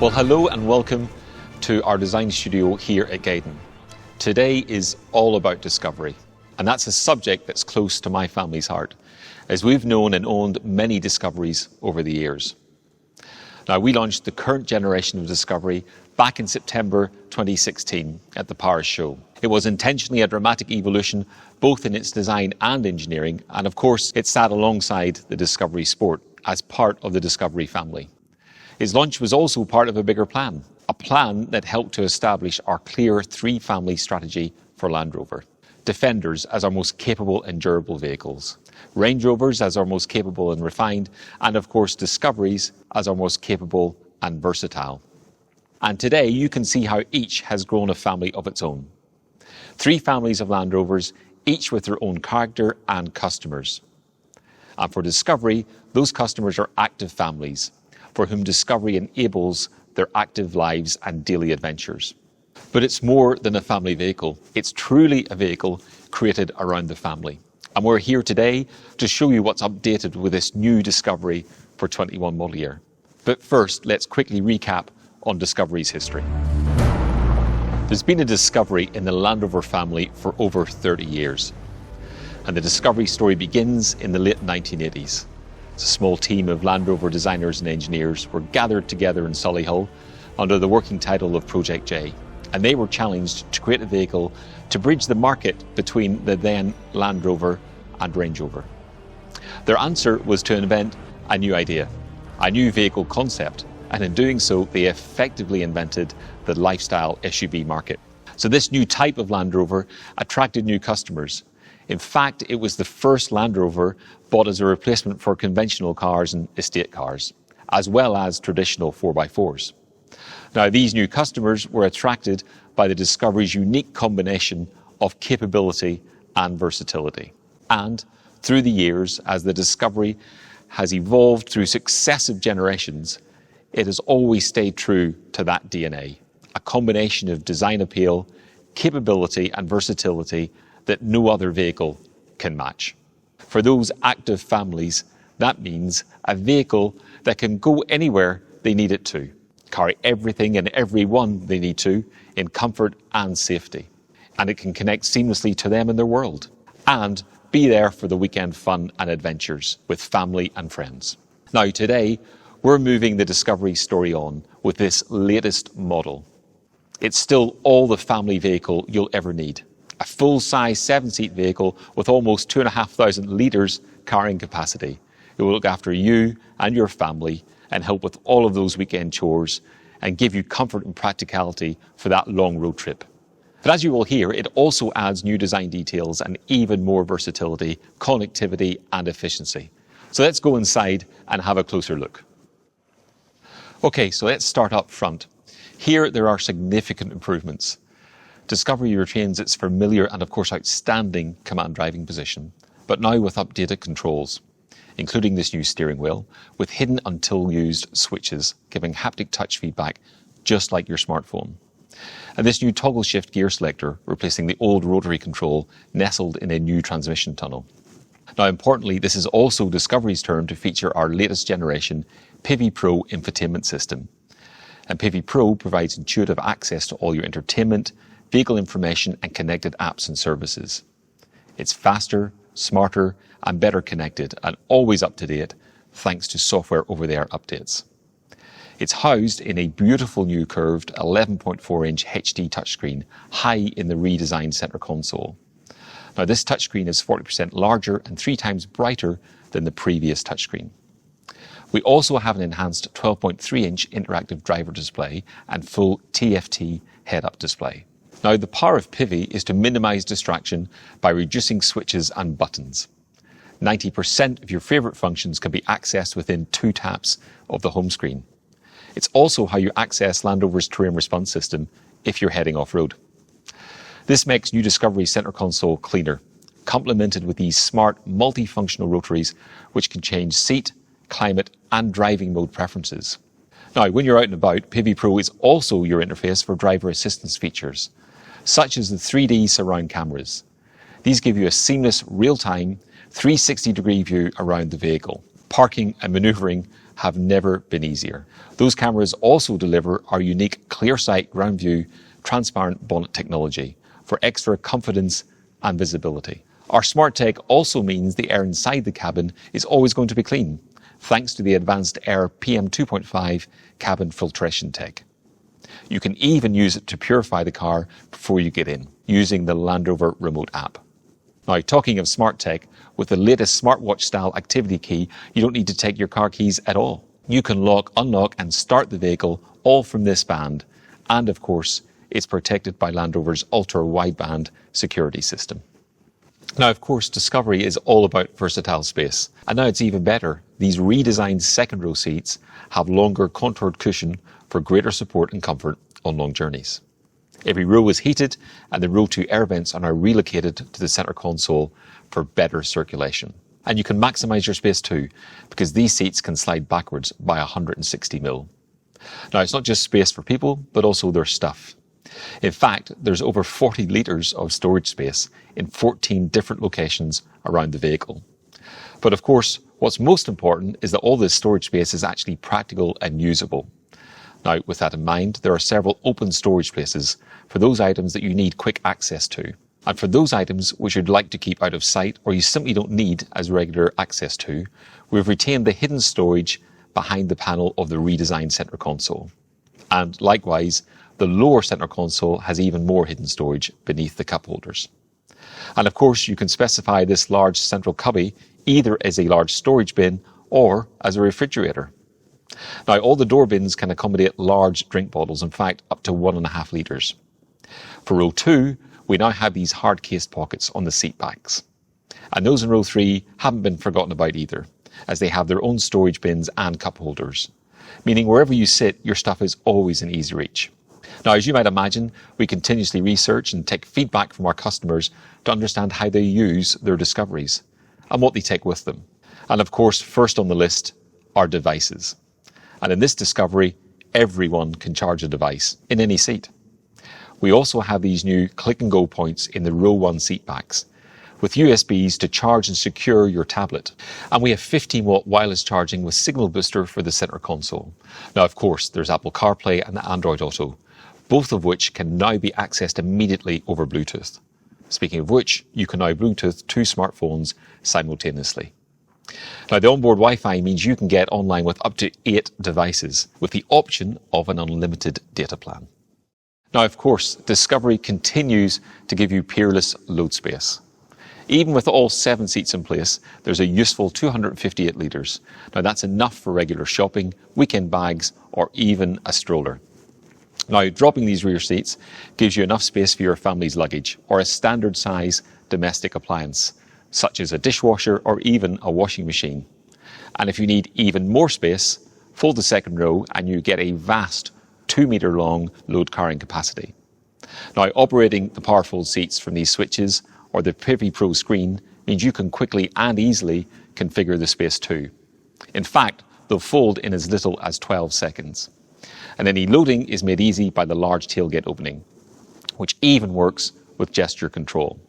Well, hello and welcome to our design studio here at Gaydon. Today is all about discovery, and that's a subject that's close to my family's heart, as we've known and owned many discoveries over the years. Now, we launched the current generation of Discovery back in September 2016 at the Paris show. It was intentionally a dramatic evolution, both in its design and engineering, and of course, it sat alongside the Discovery Sport as part of the Discovery family. Its launch was also part of a bigger plan, a plan that helped to establish our clear three-family strategy for Land Rover. Defenders as our most capable and durable vehicles, Range Rovers as our most capable and refined, and of course Discoveries as our most capable and versatile. And today you can see how each has grown a family of its own. Three families of Land Rovers, each with their own character and customers. And for Discovery, those customers are active families, for whom Discovery enables their active lives and daily adventures. But it's more than a family vehicle. It's truly a vehicle created around the family. And we're here today to show you what's updated with this new Discovery for 21 model year. But first, let's quickly recap on Discovery's history. There's been a Discovery in the Land Rover family for over 30 years. And the Discovery story begins in the late 1980s. A small team of Land Rover designers and engineers were gathered together in Solihull under the working title of Project J, and they were challenged to create a vehicle to bridge the market between the then Land Rover and Range Rover. Their answer was to invent a new idea, a new vehicle concept, and in doing so they effectively invented the lifestyle SUV market. So this new type of Land Rover attracted new customers. In fact, it was the first Land Rover bought as a replacement for conventional cars and estate cars, as well as traditional 4x4s. Now, these new customers were attracted by the Discovery's unique combination of capability and versatility. And through the years, as the Discovery has evolved through successive generations, it has always stayed true to that DNA, a combination of design appeal, capability and versatility that no other vehicle can match. For those active families, that means a vehicle that can go anywhere they need it to, carry everything and everyone they need to in comfort and safety. And it can connect seamlessly to them and their world, and be there for the weekend fun and adventures with family and friends. Now today, we're moving the Discovery story on with this latest model. It's still all the family vehicle you'll ever need. A full-size 7-seat vehicle with almost 2,500 litres carrying capacity. It will look after you and your family and help with all of those weekend chores and give you comfort and practicality for that long road trip. But as you will hear, it also adds new design details and even more versatility, connectivity and efficiency. So let's go inside and have a closer look. Okay, so let's start up front. Here there are significant improvements. Discovery retains its familiar and of course outstanding command driving position, but now with updated controls, including this new steering wheel with hidden until used switches giving haptic touch feedback just like your smartphone. And this new toggle shift gear selector replacing the old rotary control nestled in a new transmission tunnel. Now importantly, this is also Discovery's turn to feature our latest generation PIVI Pro infotainment system. And PIVI Pro provides intuitive access to all your entertainment, vehicle information and connected apps and services. It's faster, smarter and better connected and always up to date thanks to software over-the-air updates. It's housed in a beautiful new curved 11.4-inch HD touchscreen high in the redesigned center console. Now this touchscreen is 40% larger and 3 times brighter than the previous touchscreen. We also have an enhanced 12.3-inch interactive driver display and full TFT head-up display. Now, the power of PIVI is to minimize distraction by reducing switches and buttons. 90% of your favorite functions can be accessed within 2 taps of the home screen. It's also how you access Land Rover's terrain response system if you're heading off-road. This makes new Discovery center console cleaner, complemented with these smart multifunctional rotaries which can change seat, climate and driving mode preferences. Now, when you're out and about, PIVI Pro is also your interface for driver assistance features, such as the 3D surround cameras. These give you a seamless, real-time, 360-degree view around the vehicle. Parking and manoeuvring have never been easier. Those cameras also deliver our unique clear sight ground view transparent bonnet technology for extra confidence and visibility. Our smart tech also means the air inside the cabin is always going to be clean, thanks to the advanced Air PM2.5 cabin filtration tech. You can even use it to purify the car before you get in, using the Land Rover remote app. Now, talking of smart tech, with the latest smartwatch-style activity key, you don't need to take your car keys at all. You can lock, unlock and start the vehicle all from this band. And of course, it's protected by Land Rover's ultra-wideband security system. Now, of course, Discovery is all about versatile space. And now it's even better. These redesigned second row seats have longer contoured cushion for greater support and comfort on long journeys. Every row is heated and the row 2 air vents are now relocated to the centre console for better circulation. And you can maximise your space too, because these seats can slide backwards by 160mm. Now, it's not just space for people, but also their stuff. In fact, there's over 40 litres of storage space in 14 different locations around the vehicle. But of course, what's most important is that all this storage space is actually practical and usable. Now, with that in mind, there are several open storage places for those items that you need quick access to. And for those items which you'd like to keep out of sight or you simply don't need as regular access to, we've retained the hidden storage behind the panel of the redesigned centre console. And likewise, the lower centre console has even more hidden storage beneath the cup holders. And of course, you can specify this large central cubby either as a large storage bin or as a refrigerator. Now, all the door bins can accommodate large drink bottles, in fact, up to 1.5 litres. For row 2, we now have these hard-cased pockets on the seat backs. And those in row 3 haven't been forgotten about either, as they have their own storage bins and cup holders, meaning wherever you sit, your stuff is always in easy reach. Now, as you might imagine, we continuously research and take feedback from our customers to understand how they use their discoveries and what they take with them. And of course, first on the list are devices. And in this discovery, everyone can charge a device in any seat. We also have these new click and go points in the row 1 seat backs with USBs to charge and secure your tablet. And we have 15-watt wireless charging with signal booster for the center console. Now, of course, there's Apple CarPlay and Android Auto, both of which can now be accessed immediately over Bluetooth. Speaking of which, you can now Bluetooth 2 smartphones simultaneously. Now, the onboard Wi-Fi means you can get online with up to 8 devices with the option of an unlimited data plan. Now, of course, Discovery continues to give you peerless load space. Even with all 7 seats in place, there's a useful 258 litres. Now, that's enough for regular shopping, weekend bags, or even a stroller. Now, dropping these rear seats gives you enough space for your family's luggage or a standard size domestic appliance, such as a dishwasher or even a washing machine. And if you need even more space, fold the second row and you get a vast 2-metre long load carrying capacity. Now, operating the power fold seats from these switches or the PIVI Pro screen means you can quickly and easily configure the space too. In fact, they'll fold in as little as 12 seconds. And any loading is made easy by the large tailgate opening, which even works with gesture control.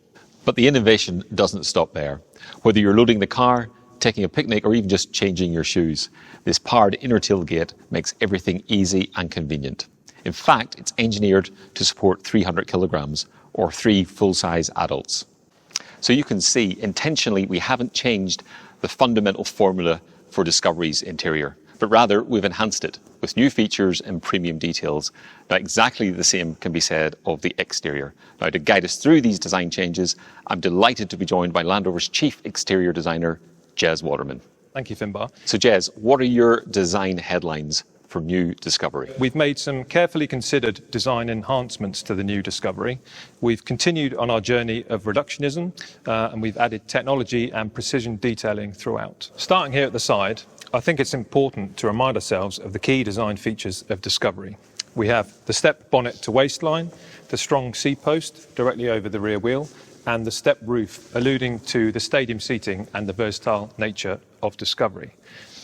But the innovation doesn't stop there. Whether you're loading the car, taking a picnic, or even just changing your shoes, this powered inner tailgate makes everything easy and convenient. In fact, it's engineered to support 300 kilograms or 3 full-size adults. So you can see, intentionally, we haven't changed the fundamental formula for Discovery's interior, but rather we've enhanced it with new features and premium details. Now, exactly the same can be said of the exterior. Now, to guide us through these design changes, I'm delighted to be joined by Land Rover's Chief Exterior Designer, Jez Waterman. Thank you, Finbar. So, Jez, what are your design headlines for new Discovery? We've made some carefully considered design enhancements to the new Discovery. We've continued on our journey of reductionism, and we've added technology and precision detailing throughout. Starting here at the side, I think it's important to remind ourselves of the key design features of Discovery. We have the step bonnet to waistline, the strong seat post directly over the rear wheel, and the step roof, alluding to the stadium seating and the versatile nature of Discovery.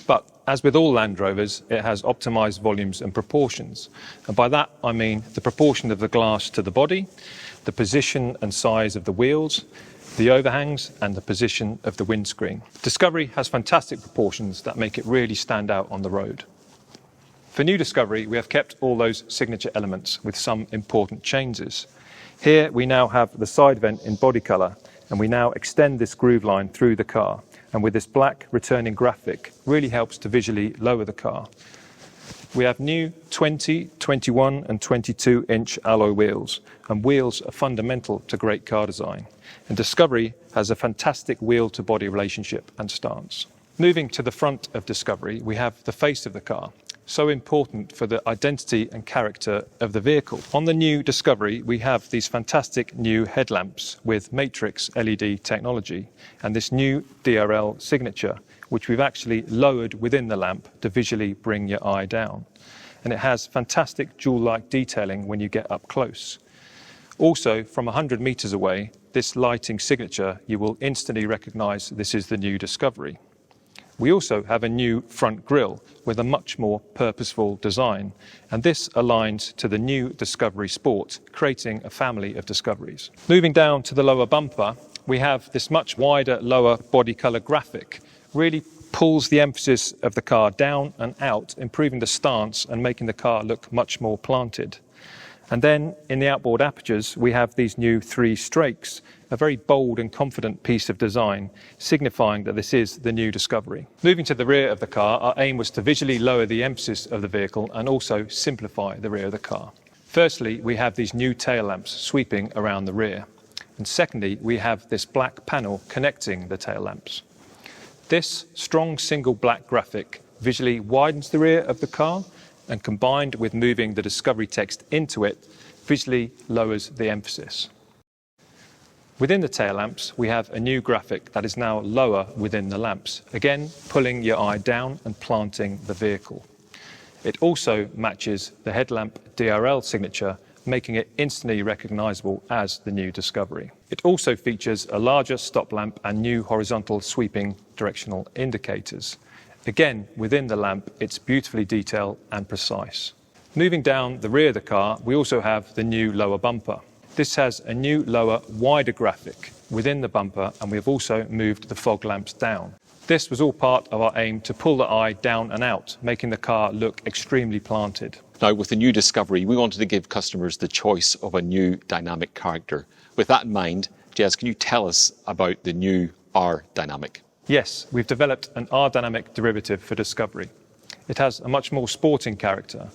But as with all Land Rovers, it has optimised volumes and proportions. And by that, I mean the proportion of the glass to the body, the position and size of the wheels, the overhangs and the position of the windscreen. Discovery has fantastic proportions that make it really stand out on the road. For new Discovery, we have kept all those signature elements with some important changes. Here we now have the side vent in body colour, and we now extend this groove line through the car, and with this black returning graphic really helps to visually lower the car. We have new 20, 21 and 22 inch alloy wheels, and wheels are fundamental to great car design, and Discovery has a fantastic wheel to body relationship and stance. Moving to the front of Discovery, we have the face of the car, so important for the identity and character of the vehicle. On the new Discovery, we have these fantastic new headlamps with matrix LED technology and this new DRL signature, which we've actually lowered within the lamp to visually bring your eye down. And it has fantastic jewel-like detailing when you get up close. Also, from 100 meters away, this lighting signature, you will instantly recognize this is the new Discovery. We also have a new front grille with a much more purposeful design, and this aligns to the new Discovery Sport, creating a family of Discoveries. Moving down to the lower bumper, we have this much wider lower body colour graphic, really pulls the emphasis of the car down and out, improving the stance and making the car look much more planted. And then in the outboard apertures, we have these new 3 strakes, a very bold and confident piece of design, signifying that this is the new Discovery. Moving to the rear of the car, our aim was to visually lower the emphasis of the vehicle and also simplify the rear of the car. Firstly, we have these new tail lamps sweeping around the rear. And secondly, we have this black panel connecting the tail lamps. This strong single black graphic visually widens the rear of the car, and combined with moving the Discovery text into it, visually lowers the emphasis. Within the tail lamps, we have a new graphic that is now lower within the lamps, again pulling your eye down and planting the vehicle. It also matches the headlamp DRL signature, making it instantly recognisable as the new Discovery. It also features a larger stop lamp and new horizontal sweeping directional indicators. Again, within the lamp, it's beautifully detailed and precise. Moving down the rear of the car, we also have the new lower bumper. This has a new lower, wider graphic within the bumper, and we have also moved the fog lamps down. This was all part of our aim to pull the eye down and out, making the car look extremely planted. Now, with the new Discovery, we wanted to give customers the choice of a new dynamic character. With that in mind, Jez, can you tell us about the new R Dynamic? Yes, we've developed an R-Dynamic derivative for Discovery. It has a much more sporting character.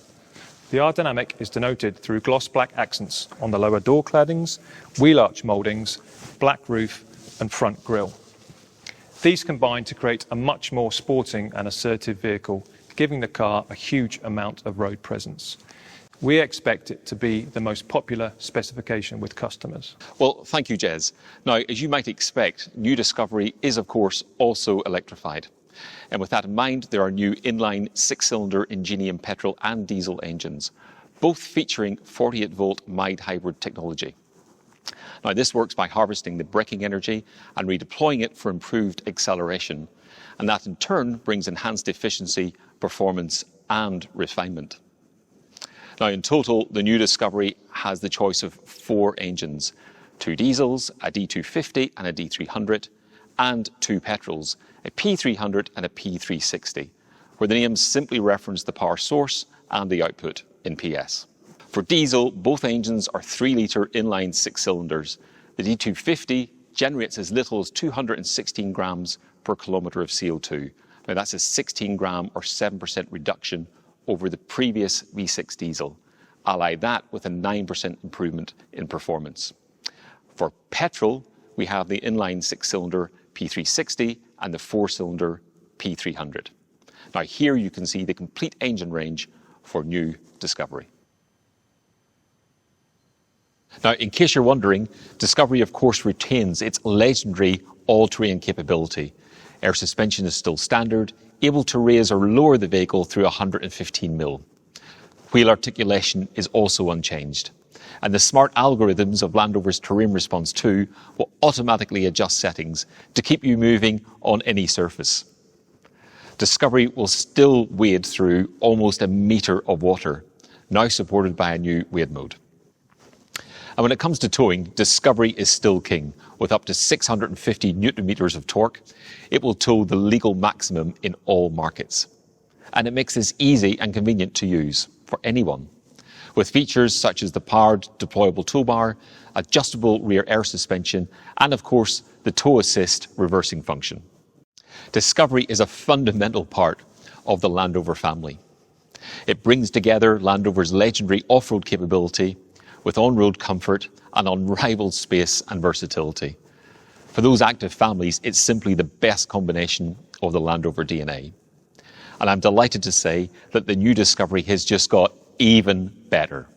The R-Dynamic is denoted through gloss black accents on the lower door claddings, wheel arch mouldings, black roof and front grille. These combine to create a much more sporting and assertive vehicle, giving the car a huge amount of road presence. We expect it to be the most popular specification with customers. Well, thank you, Jez. Now, as you might expect, new Discovery is, of course, also electrified. And with that in mind, there are new inline 6-cylinder Ingenium petrol and diesel engines, both featuring 48-volt mild hybrid technology. Now, this works by harvesting the braking energy and redeploying it for improved acceleration. And that, in turn, brings enhanced efficiency, performance and refinement. Now, in total, the new Discovery has the choice of 4 engines, 2 diesels, a D250 and a D300, and 2 petrols, a P300 and a P360, where the names simply reference the power source and the output in PS. For diesel, both engines are 3-litre inline 6 cylinders. The D250 generates as little as 216 grams per kilometre of CO2. Now, that's a 16 gram or 7% reduction over the previous V6 diesel. Ally that with a 9% improvement in performance. For petrol, we have the inline 6-cylinder P360 and the 4-cylinder P300. Now, here you can see the complete engine range for new Discovery. Now, in case you're wondering, Discovery, of course, retains its legendary all-terrain capability. Air suspension is still standard, able to raise or lower the vehicle through 115 mm. Wheel articulation is also unchanged. And the smart algorithms of Land Rover's Terrain Response 2 will automatically adjust settings to keep you moving on any surface. Discovery will still wade through almost a metre of water, now supported by a new wade mode. And when it comes to towing, Discovery is still king. With up to 650 newton meters of torque, it will tow the legal maximum in all markets. And it makes this easy and convenient to use for anyone, with features such as the powered deployable toolbar, adjustable rear air suspension, and of course, the tow assist reversing function. Discovery is a fundamental part of the Land Rover family. It brings together Land Rover's legendary off-road capability with on-road comfort and unrivaled space and versatility. For those active families, it's simply the best combination of the Land Rover DNA. And I'm delighted to say that the new Discovery has just got even better.